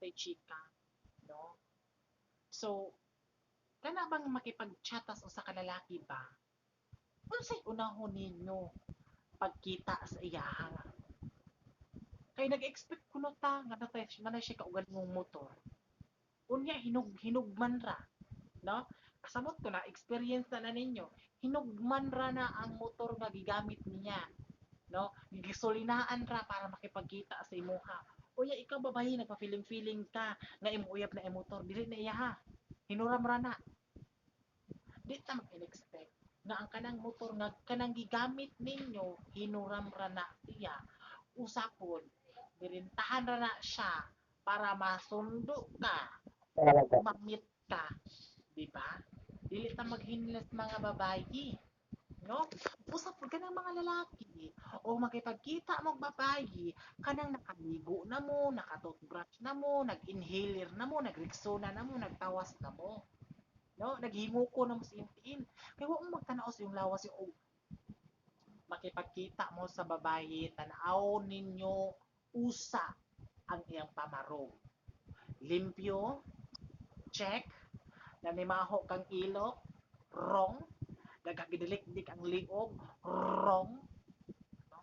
kay chika, no? So, kana bang makipag-chatas o sa kalalaki ba? Unsay unahon ninyo pagkita sa iyaha? Kay nag-expect kuno ta nga na siya kaugal mong motor. Unya hinugman ra, no? Kasamot ko na experience na ninyo. Hinugman ra na ang motor nga gigamit niya, no? Gigasolinaan ra para makipagkita sa imuha. Unya ikaw babayi nagpa-feeling ka nga imuyab na motor dili na iya ha. Hinuram ra na. Di ta mag-expect nga ang kanang motor nga kanang gigamit ninyo hinuram ra na siya. Usapon birintahan ra na siya para masundo ka, mamit ka, di ba? Dili ta maghinlas mga babayi, no? Usap ka ng mga lalaki o makipagkita mong babayi kanang nakaligo na mo, nakatoothbrush na mo, nag-inhaler na mo, nagrexona na mo, nagtawas na mo, no? Naghingo ko na mo sa intiin. Kaya huwag mo magtanaw sa yung lawas yung makipagkita mo sa babayi, tanaw ninyo usa ang iyang pamarong. Limpyo, check, nanimaho kang ilok, wrong, nagagidilik-dik ang liog, wrong, no?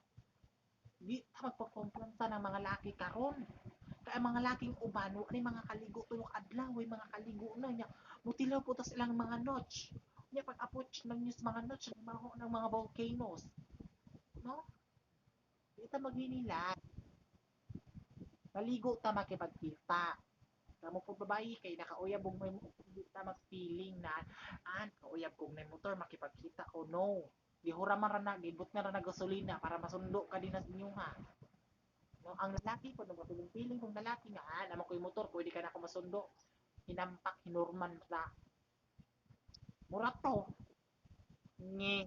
Di ta magpakumpiyansa ng mga laki karon. Kaya mga laking uban, ni mga kaligo tulok adlaw, mga kaligo na niya. Mutilaw po tas ilang mga notch. Niya pag approach ng news mga notch, nanimaho ng mga volcanoes, no? Di ta maghinila. Maligo ta makipagkita. Kamo po babae kay nakauyab og may hindi ta mag-feeling na kauyab kog may motor makipagkita ko no. Gihura man ra na gibot na ra na gasolina para masundo ka din sa inyo ha. No, ang lalaki po nagpapiling-piling kung lalaki nga naman ko yung motor pwede ka na ako masundo. Hinampak hinurman ra. Mura to. Nge.